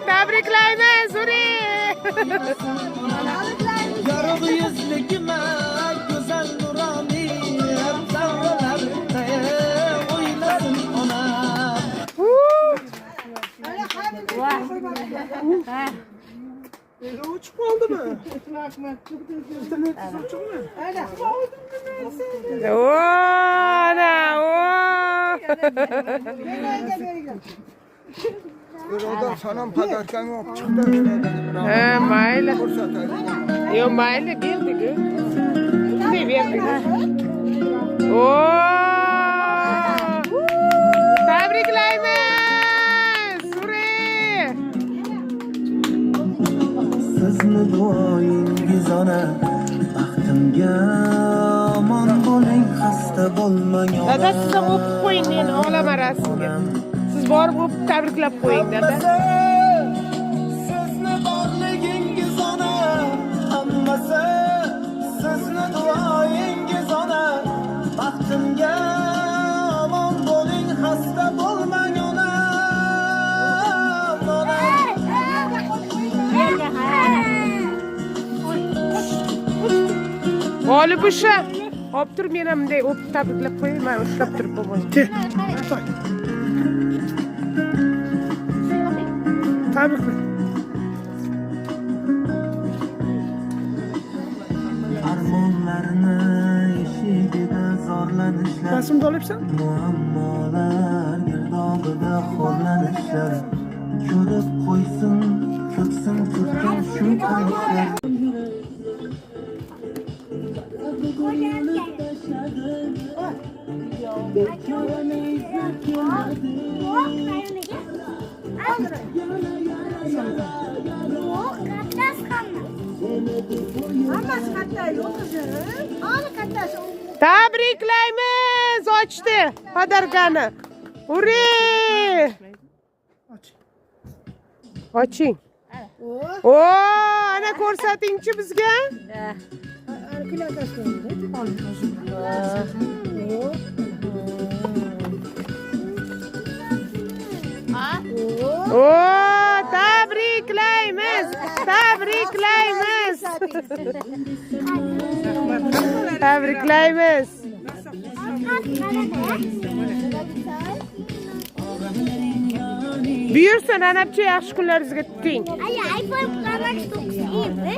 Tabriklaymiz, Uri! Yorug' yuzligima go'zal nuroniyam davralarda o'ynasin onam. Uçup qoldimi? Ana, Oradan sanam padarkan yok. Çıktı öyle. mayli. Ko'rsatadi. Yo, mayli berdik. Ne berdik? Oo! Tabriklaymiz! Uri! Sizni duoyingiz ona baxtimga omon bo'ling xasta bo'lmang Dada siz o'pib qo'ying meni o'g'lama rasmga. Siz borib o'pib tabriklab qo'ying dada. sizni borligingiz ona hammasi sizni duoyingiz ona baxtimga omon bo'ling xasta bo'lmang ona Olib o'sha. Hop tur men ham bunday o'pib tabriklab qo'ying, men ushlab turib bo'lmaydi. Tabrikla. armonlarni eshigida zorlanishlar Rasmni olibsan? muammolar girdobida xo'rlanishlar ko'rib qo'ysin ko'ksim ko'kkan shu qilishlar Tabriklaymiz, ochdi podarkani. Uri! Oching. O, ana ko'rsatingchi bizga. O, tabriklaymiz. Tabriklaymiz. Tabriklaymiz. Buyursin, anapcha yaxshi kunlaringizga teng. Ay, iPhone Pro Max 9 iyi mi?